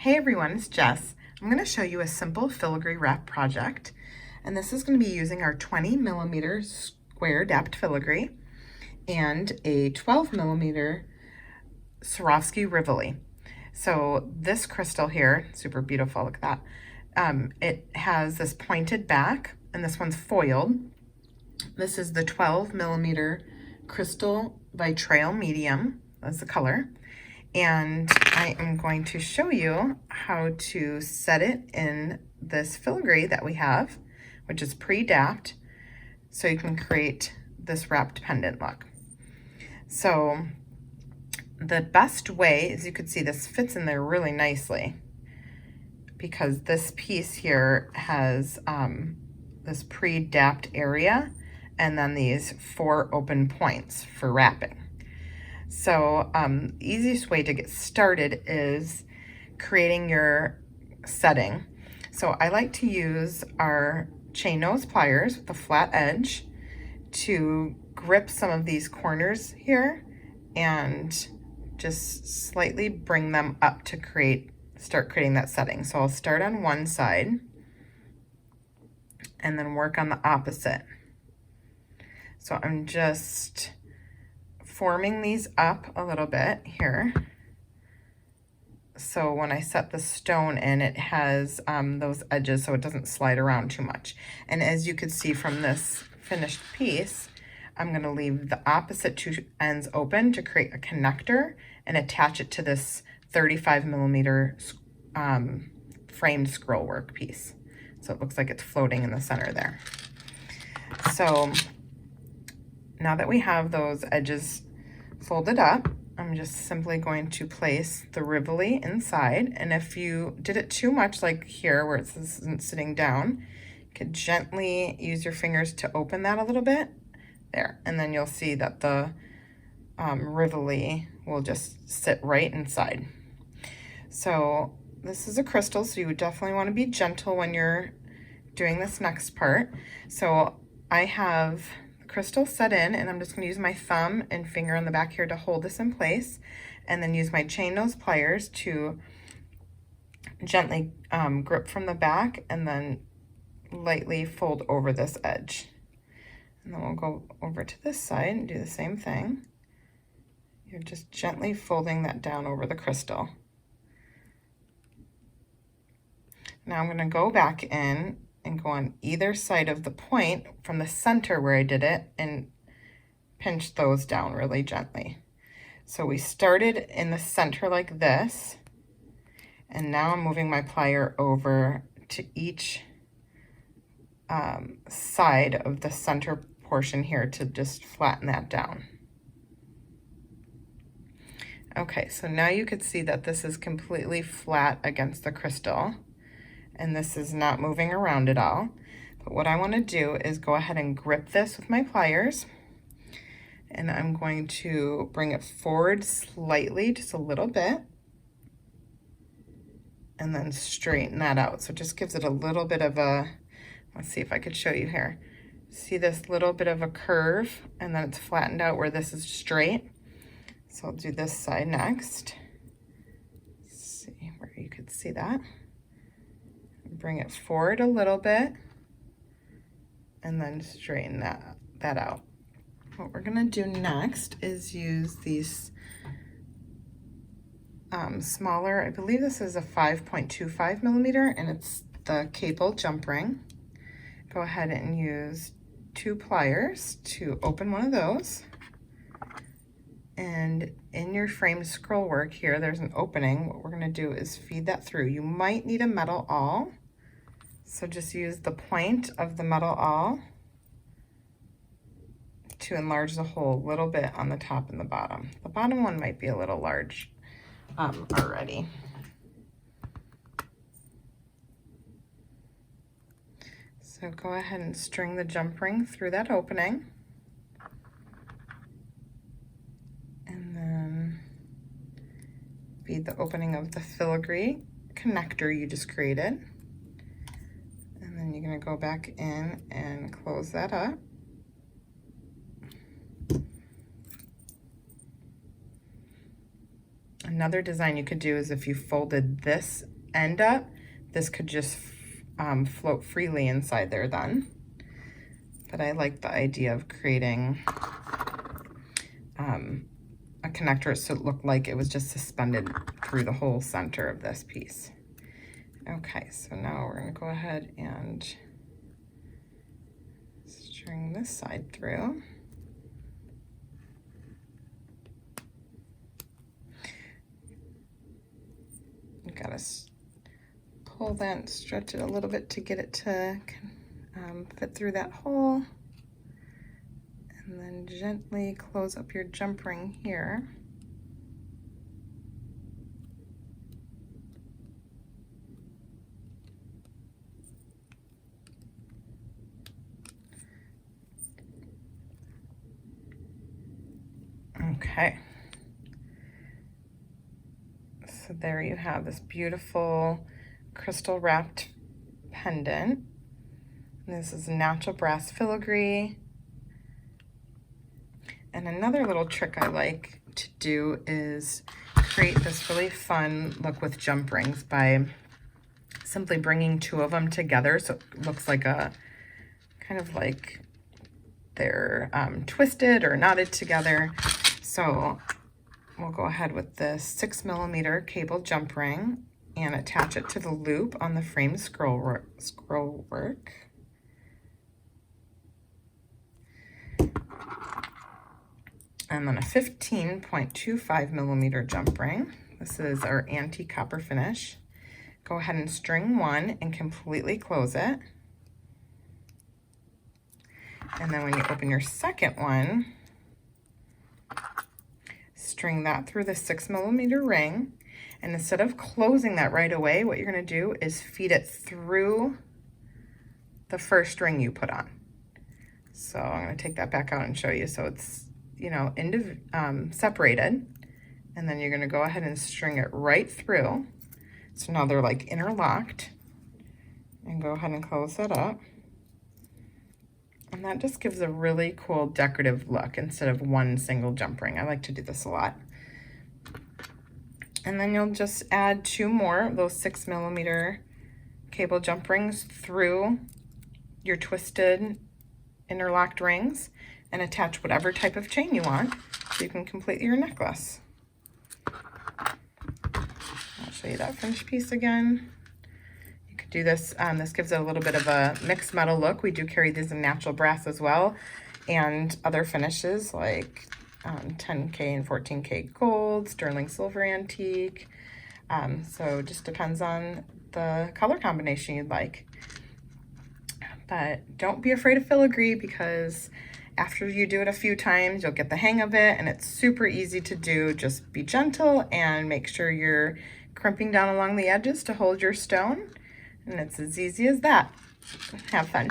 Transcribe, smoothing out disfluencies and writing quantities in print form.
Hey everyone, it's Jess. I'm going to show you a simple filigree wrap project, and this is going to be using our 20mm square dapped filigree and a 12mm Swarovski Rivoli. So this crystal here, super beautiful, look at that. It has this pointed back, and this one's foiled. This is the 12mm crystal Vitrail medium, that's the color. And I am going to show you how to set it in this filigree that we have, which is pre-dapped, so you can create this wrapped pendant look. So the best way, as you can see, this fits in there really nicely because this piece here has this pre-dapped area and then these 4 open points for wrapping. So easiest way to get started is creating your setting. So I like to use our chain nose pliers with a flat edge to grip some of these corners here and just slightly bring them up to start creating that setting. So I'll start on one side and then work on the opposite. So I'm just forming these up a little bit here. So when I set the stone in, it has those edges so it doesn't slide around too much. And as you can see from this finished piece, I'm going to leave the opposite 2 ends open to create a connector and attach it to this 35mm framed scroll work piece. So it looks like it's floating in the center there. So now that we have those edges folded up, I'm just simply going to place the Rivoli inside. And if you did it too much, like here where it isn't sitting down, you could gently use your fingers to open that a little bit there. And then you'll see that the Rivoli will just sit right inside. So this is a crystal, so you would definitely want to be gentle when you're doing this next part. So I have crystal set in, and I'm just going to use my thumb and finger on the back here to hold this in place, and then use my chain nose pliers to gently grip from the back and then lightly fold over this edge. And then we'll go over to this side and do the same thing. You're just gently folding that down over the crystal. Now I'm going to go back in and go on either side of the point from the center where I did it and pinch those down really gently. So we started in the center like this, and now I'm moving my plier over to each side of the center portion here to just flatten that down. Okay, so now you could see that this is completely flat against the crystal, and this is not moving around at all. But what I want to do is go ahead and grip this with my pliers, and I'm going to bring it forward slightly, just a little bit, and then straighten that out. So it just gives it a little bit of a, let's see if I could show you here. See this little bit of a curve, and then it's flattened out where this is straight. So I'll do this side next. Let's see where you could see that. Bring it forward a little bit and then straighten that out. What we're going to do next is use these smaller, I believe this is a 5.25mm, and it's the cable jump ring. Go ahead and use 2 pliers to open one of those. And in your framed scroll work here, there's an opening. What we're going to do is feed that through. You might need a metal awl, so just use the point of the metal awl to enlarge the hole a little bit on the top and the bottom. The bottom one might be a little large already. So go ahead and string the jump ring through that opening. And then feed the opening of the filigree connector you just created. And then you're going to go back in and close that up. Another design you could do is if you folded this end up, this could just float freely inside there then. But I like the idea of creating a connector so it looked like it was just suspended through the whole center of this piece. Okay, so now we're going to go ahead and string this side through. You gotta pull that and stretch it a little bit to get it to fit through that hole. And then gently close up your jump ring here. Okay. So there you have this beautiful crystal wrapped pendant. This is natural brass filigree. And another little trick I like to do is create this really fun look with jump rings by simply bringing two of them together so it looks like a kind of like they're twisted or knotted together. So we'll go ahead with the 6mm cable jump ring and attach it to the loop on the frame scroll work. And then a 15.25mm jump ring. This is our antique copper finish. Go ahead and string one and completely close it. And then when you open your second one, string that through the 6mm ring. And instead of closing that right away, what you're going to do is feed it through the first ring you put on. So I'm going to take that back out and show you. So it's, you know, separated. And then you're going to go ahead and string it right through. So now they're like interlocked. And go ahead and close that up. And that just gives a really cool decorative look instead of one single jump ring. I like to do this a lot. And then you'll just add two more of those 6mm cable jump rings through your twisted interlocked rings and attach whatever type of chain you want so you can complete your necklace. I'll show you that finished piece again. You could do this, this gives it a little bit of a mixed metal look. We do carry these in natural brass as well, and other finishes like 10K and 14K gold, sterling silver antique. So it just depends on the color combination you'd like. But don't be afraid of filigree, because after you do it a few times, you'll get the hang of it, and it's super easy to do. Just be gentle and make sure you're crimping down along the edges to hold your stone. And it's as easy as that. Have fun.